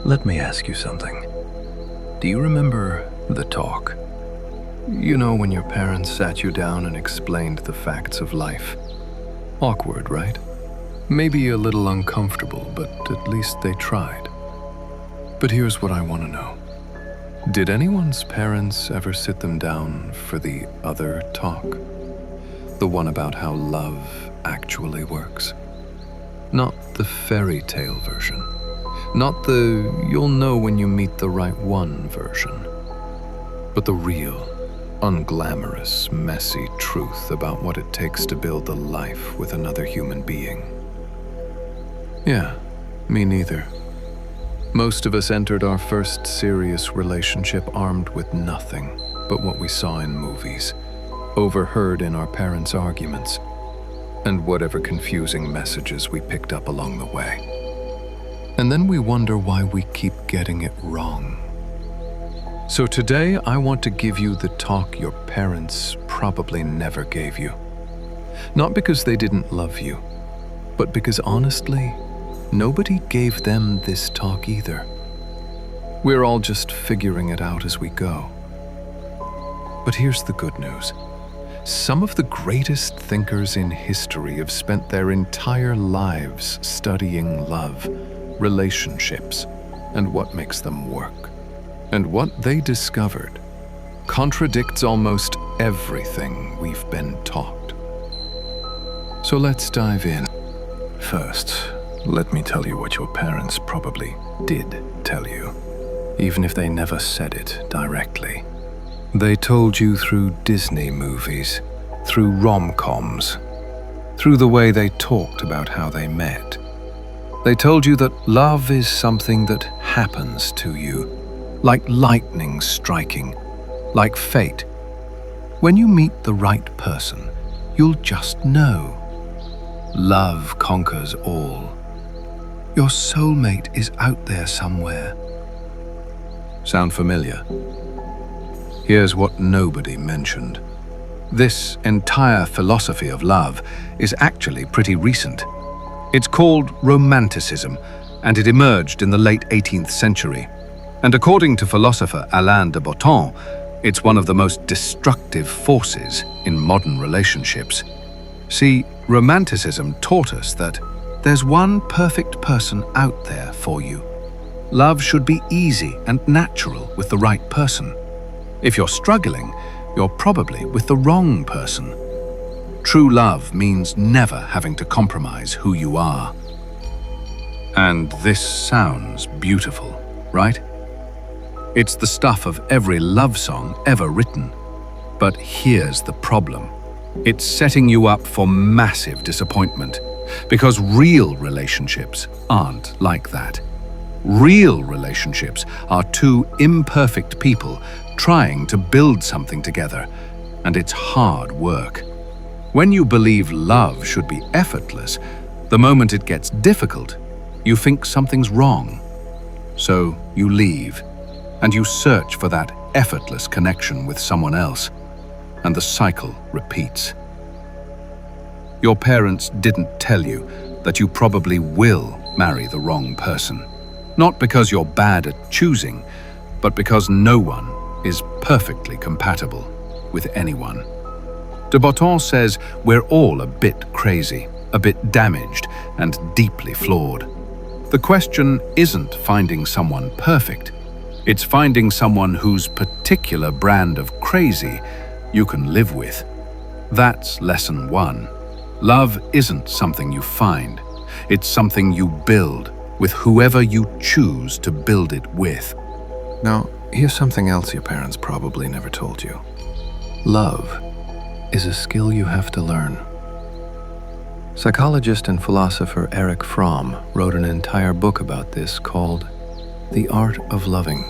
Let me ask you something. Do you remember the talk? You know, when your parents sat you down and explained the facts of life. Awkward, right? Maybe a little uncomfortable, but at least they tried. But here's what I want to know. Did anyone's parents ever sit them down for the other talk? The one about how love actually works? Not the fairy tale version. Not the you'll know when you meet the right one version. But the real, unglamorous, messy truth about what it takes to build a life with another human being. Yeah, me neither. Most of us entered our first serious relationship armed with nothing but what we saw in movies, overheard in our parents' arguments, and whatever confusing messages we picked up along the way. And then we wonder why we keep getting it wrong. So today, I want to give you the talk your parents probably never gave you. Not because they didn't love you, but because honestly, nobody gave them this talk either. We're all just figuring it out as we go. But here's the good news. Some of the greatest thinkers in history have spent their entire lives studying love, relationships, and what makes them work. And what they discovered contradicts almost everything we've been taught. So let's dive in. First, let me tell you what your parents probably did tell you, even if they never said it directly. They told you through Disney movies, through rom-coms, through the way they talked about how they met. They told you that love is something that happens to you, like lightning striking, like fate. When you meet the right person, you'll just know. Love conquers all. Your soulmate is out there somewhere. Sound familiar? Here's what nobody mentioned. This entire philosophy of love is actually pretty recent. It's called Romanticism, and it emerged in the late 18th century. And according to philosopher Alain de Botton, it's one of the most destructive forces in modern relationships. See, Romanticism taught us that there's one perfect person out there for you. Love should be easy and natural with the right person. If you're struggling, you're probably with the wrong person. True love means never having to compromise who you are. And this sounds beautiful, right? It's the stuff of every love song ever written. But here's the problem. It's setting you up for massive disappointment, because real relationships aren't like that. Real relationships are two imperfect people trying to build something together, and it's hard work. When you believe love should be effortless, the moment it gets difficult, you think something's wrong. So you leave, and you search for that effortless connection with someone else, and the cycle repeats. Your parents didn't tell you that you probably will marry the wrong person, not because you're bad at choosing, but because no one is perfectly compatible with anyone. De Botton says we're all a bit crazy, a bit damaged, and deeply flawed. The question isn't finding someone perfect. It's finding someone whose particular brand of crazy you can live with. That's lesson one. Love isn't something you find. It's something you build with whoever you choose to build it with. Now, here's something else your parents probably never told you. Love is a skill you have to learn. Psychologist and philosopher Erich Fromm wrote an entire book about this called The Art of Loving.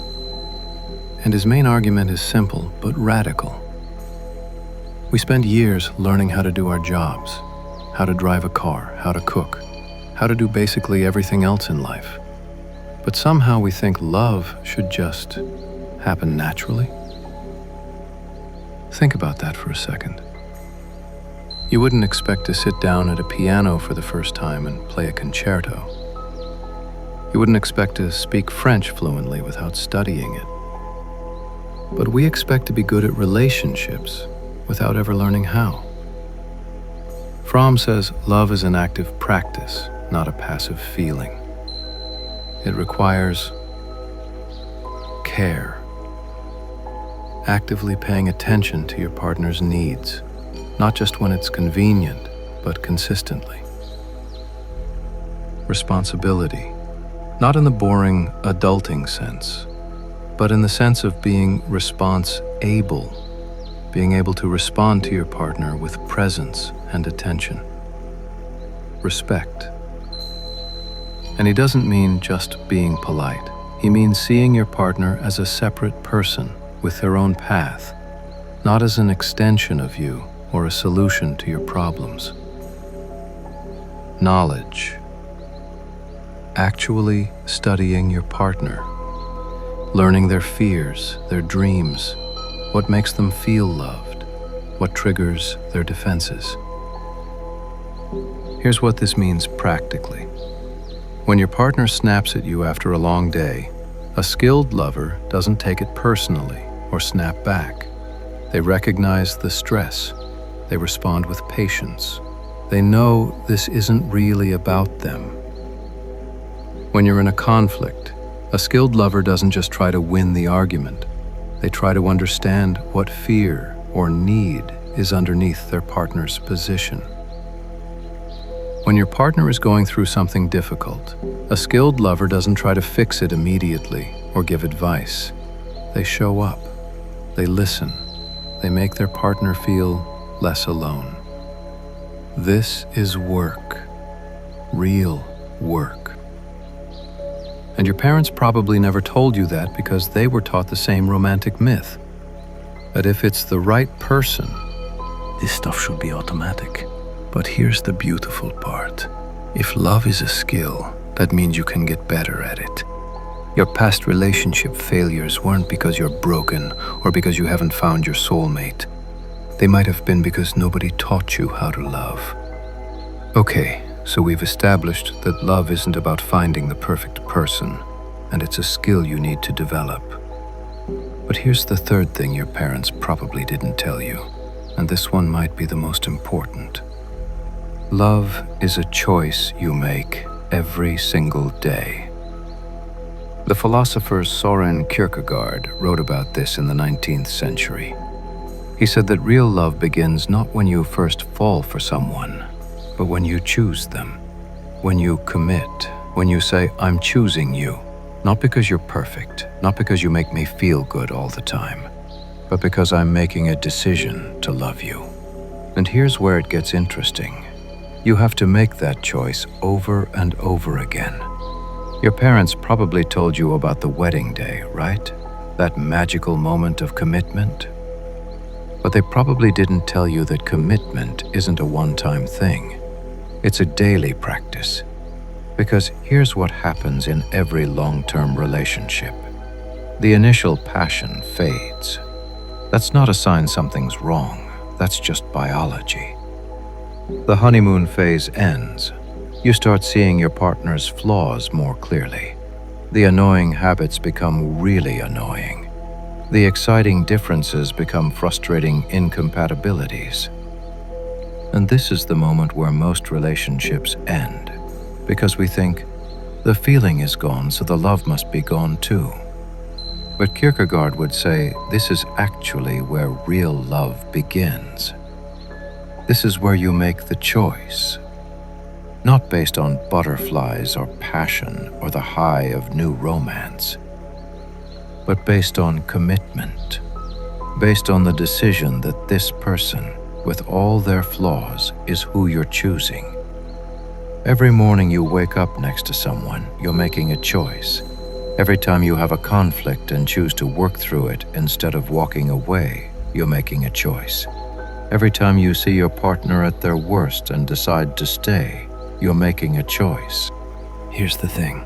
And his main argument is simple but radical. We spend years learning how to do our jobs, how to drive a car, how to cook, how to do basically everything else in life. But somehow we think love should just happen naturally. Think about that for a second. You wouldn't expect to sit down at a piano for the first time and play a concerto. You wouldn't expect to speak French fluently without studying it. But we expect to be good at relationships without ever learning how. Fromm says love is an active practice, not a passive feeling. It requires care, actively paying attention to your partner's needs, not just when it's convenient, but consistently. Responsibility, not in the boring adulting sense, but in the sense of being response-able, being able to respond to your partner with presence and attention. Respect. And he doesn't mean just being polite. He means seeing your partner as a separate person with their own path, not as an extension of you or a solution to your problems. Knowledge. Actually studying your partner, learning their fears, their dreams, what makes them feel loved, what triggers their defenses. Here's what this means practically. When your partner snaps at you after a long day, a skilled lover doesn't take it personally or snap back. They recognize the stress. They respond with patience. They know this isn't really about them. When you're in a conflict, a skilled lover doesn't just try to win the argument. They try to understand what fear or need is underneath their partner's position. When your partner is going through something difficult, a skilled lover doesn't try to fix it immediately or give advice. They show up. They listen. They make their partner feel less alone. This is work. Real work. And your parents probably never told you that because they were taught the same romantic myth. That if it's the right person, this stuff should be automatic. But here's the beautiful part. If love is a skill, that means you can get better at it. Your past relationship failures weren't because you're broken or because you haven't found your soulmate. They might have been because nobody taught you how to love. Okay, so we've established that love isn't about finding the perfect person, and it's a skill you need to develop. But here's the third thing your parents probably didn't tell you, and this one might be the most important. Love is a choice you make every single day. The philosopher Søren Kierkegaard wrote about this in the 19th century. He said that real love begins not when you first fall for someone, but when you choose them, when you commit, when you say, I'm choosing you, not because you're perfect, not because you make me feel good all the time, but because I'm making a decision to love you. And here's where it gets interesting. You have to make that choice over and over again. Your parents probably told you about the wedding day, right? That magical moment of commitment. But they probably didn't tell you that commitment isn't a one-time thing. It's a daily practice. Because here's what happens in every long-term relationship. The initial passion fades. That's not a sign something's wrong. That's just biology. The honeymoon phase ends. You start seeing your partner's flaws more clearly. The annoying habits become really annoying. The exciting differences become frustrating incompatibilities. And this is the moment where most relationships end, because we think, the feeling is gone, so the love must be gone too. But Kierkegaard would say this is actually where real love begins. This is where you make the choice, not based on butterflies or passion or the high of new romance, but based on commitment, based on the decision that this person, with all their flaws, is who you're choosing. Every morning you wake up next to someone, you're making a choice. Every time you have a conflict and choose to work through it instead of walking away, you're making a choice. Every time you see your partner at their worst and decide to stay, you're making a choice. Here's the thing.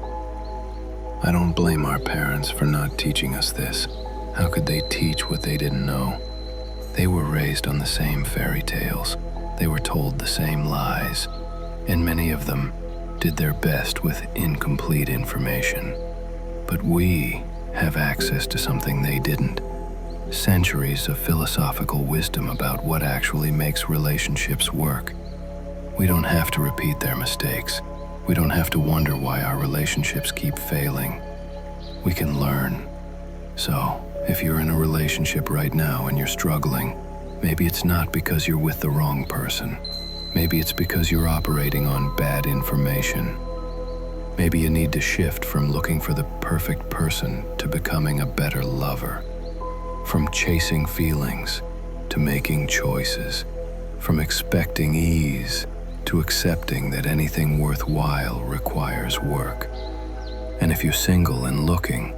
I don't blame our parents for not teaching us this. How could they teach what they didn't know? They were raised on the same fairy tales. They were told the same lies. And many of them did their best with incomplete information. But we have access to something they didn't. Centuries of philosophical wisdom about what actually makes relationships work. We don't have to repeat their mistakes. We don't have to wonder why our relationships keep failing. We can learn. So, if you're in a relationship right now and you're struggling, maybe it's not because you're with the wrong person. Maybe it's because you're operating on bad information. Maybe you need to shift from looking for the perfect person to becoming a better lover. From chasing feelings to making choices. From expecting ease to accepting that anything worthwhile requires work. And if you're single and looking,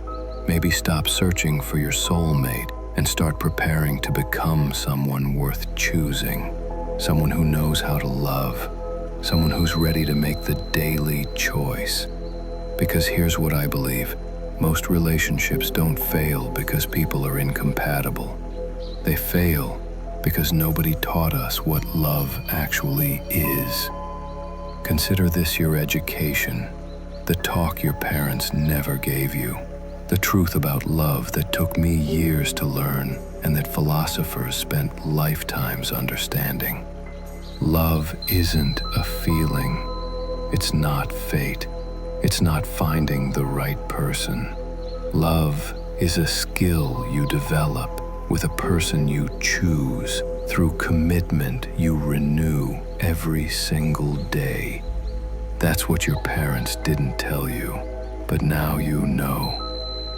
maybe stop searching for your soulmate and start preparing to become someone worth choosing. Someone who knows how to love. Someone who's ready to make the daily choice. Because here's what I believe. Most relationships don't fail because people are incompatible. They fail because nobody taught us what love actually is. Consider this your education, the talk your parents never gave you, the truth about love that took me years to learn and that philosophers spent lifetimes understanding. Love isn't a feeling. It's not fate. It's not finding the right person. Love is a skill you develop with a person you choose. Through commitment you renew every single day. That's what your parents didn't tell you, but now you know.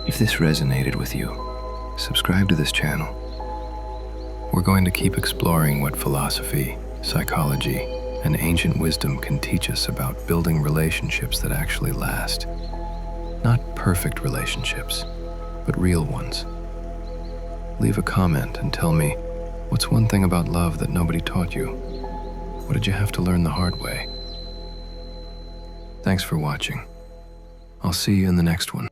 If this resonated with you, subscribe to this channel. We're going to keep exploring what philosophy, psychology, and ancient wisdom can teach us about building relationships that actually last. Not perfect relationships, but real ones. Leave a comment and tell me, what's one thing about love that nobody taught you? What did you have to learn the hard way? Thanks for watching. I'll see you in the next one.